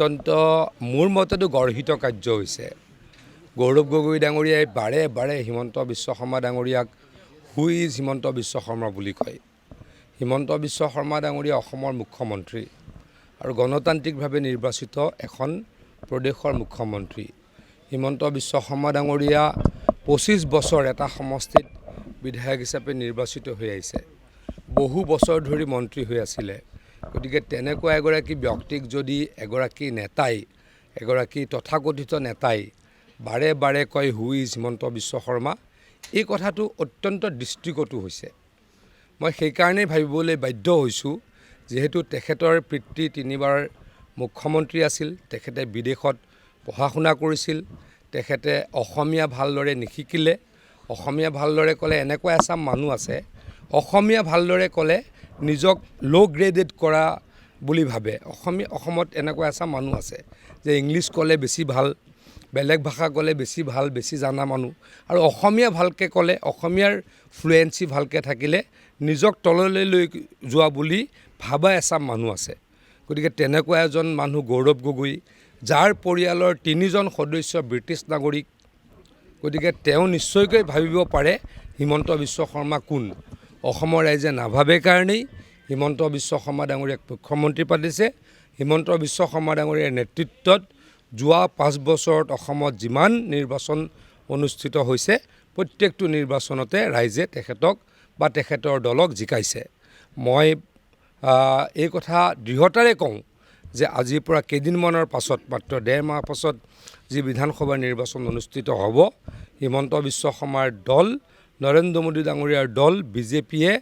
অত্যন্ত মোৰ মতেতো গৰ্হিত কাৰ্য হৈছে। গৌৰৱ গগৈ ডাঙৰীয়াই বাৰে বাৰে হিমন্ত বিশ্ব শৰ্মা ডাঙৰীয়াক হু ইজ হিমন্ত বিশ্ব শৰ্মা বুলি কয়। হিমন্ত বিশ্ব শৰ্মা ডাঙৰীয়া অসমৰ মুখ্যমন্ত্ৰী আৰু গণতান্ত্ৰিকভাৱে নিৰ্বাচিত এখন প্ৰদেশৰ মুখ্যমন্ত্ৰী। হিমন্ত বিশ্ব শৰ্মা ডাঙৰীয়া 25 বছৰ এটা সমষ্টিত বিধায়ক হিচাপে নিৰ্বাচিত হৈ আহিছে। বহু বছৰ ধৰি মন্ত্ৰী হৈ আছিলে। গতিকে তেনেকুৱা এগৰাকী ব্যক্তিক যদি এগৰাকী নেতাই এগৰাকী তথাকথিত নেতাই বাৰে বাৰে কয় হু ইজ হিমন্ত বিশ্ব শৰ্মা, এই কথাটো অত্যন্ত দৃষ্টিকটু হৈছে। মই সেইকাৰণেই ভাবিবলৈ বাধ্য হৈছোঁ, যিহেতু তেখেতৰ পিতৃ 3বাৰ মুখ্যমন্ত্ৰী আছিল, তেখেতে বিদেশত পঢ়া শুনা কৰিছিল, তেখেতে অসমীয়া ভালদৰে নিশিকিলে। অসমীয়া ভালদৰে ক'লে এনেকুৱা এচাম মানুহ আছে, অসমীয়া ভালদৰে ক'লে নিজক ল' গ্ৰেডেড কৰা বুলি ভাবে। অসমত এনেকুৱা এচাম মানুহ আছে যে ইংলিছ ক'লে বেছি ভাল, বেলেগ ভাষা ক'লে বেছি ভাল, বেছি জানা মানুহ, আৰু অসমীয়া ভালকৈ ক'লে, অসমীয়াৰ ফ্লুৱেঞ্চি ভালকৈ থাকিলে নিজক তললৈ লৈ যোৱা বুলি ভাবা এচাম মানুহ আছে। গতিকে তেনেকুৱা এজন মানুহ গৌৰৱ গগৈ, যাৰ পৰিয়ালৰ 3জন সদস্য ব্ৰিটিছ নাগৰিক। গতিকে তেওঁ নিশ্চয়কৈ ভাবিব পাৰে হিমন্ত বিশ্ব শৰ্মা কোন। অসমৰ ৰাইজে নাভাবে কাৰণেই হিমন্ত বিশ্ব শৰ্মা ডাঙৰীয়াক মুখ্যমন্ত্ৰী পাতিছে। হিমন্ত বিশ্ব শৰ্মা ডাঙৰীয়াৰ নেতৃত্বত যোৱা 5 বছৰত অসমত যিমান নিৰ্বাচন অনুষ্ঠিত হৈছে, প্ৰত্যেকটো নিৰ্বাচনতে ৰাইজে তেখেতক বা তেখেতৰ দলক জিকাইছে। মই এই কথা দৃঢ়তাৰে কওঁ যে আজিৰ পৰা কেইদিনমানৰ পাছত, মাত্ৰ 1.5 মাহ পাছত যি বিধানসভা নিৰ্বাচন অনুষ্ঠিত হ'ব, হিমন্ত বিশ্ব শৰ্মাৰ দল, নৰেন্দ্ৰ মোদী ডাঙৰীয়াৰ দল বিজেপিয়ে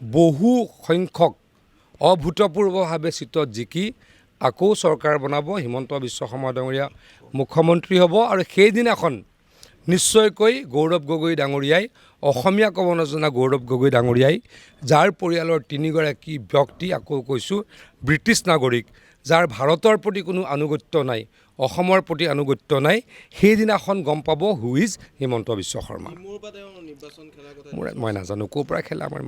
বহু সংখ্যক অভূতপূৰ্বভাৱে চিটত জিকি আকৌ চৰকাৰ বনাব। হিমন্ত বিশ্ব শৰ্মা ডাঙৰীয়া মুখ্যমন্ত্ৰী হ'ব আৰু সেইদিনাখন নিশ্চয়কৈ গৌৰৱ গগৈ ডাঙৰীয়াই, অসমীয়া ক'ব নজনা গৌৰৱ গগৈ ডাঙৰীয়াই, যাৰ পৰিয়ালৰ 3গৰাকী ব্যক্তি, আকৌ কৈছোঁ ব্ৰিটিছ নাগৰিক, যাৰ ভাৰতৰ প্ৰতি কোনো আনুগত্য নাই, অসমৰ প্ৰতি আনুগত্য নাই, সেইদিনাখন গম পাব হু ইজ হিমন্ত বিশ্ব শৰ্মা। মই নাজানো ক'ৰ পৰা খেলা আমাৰ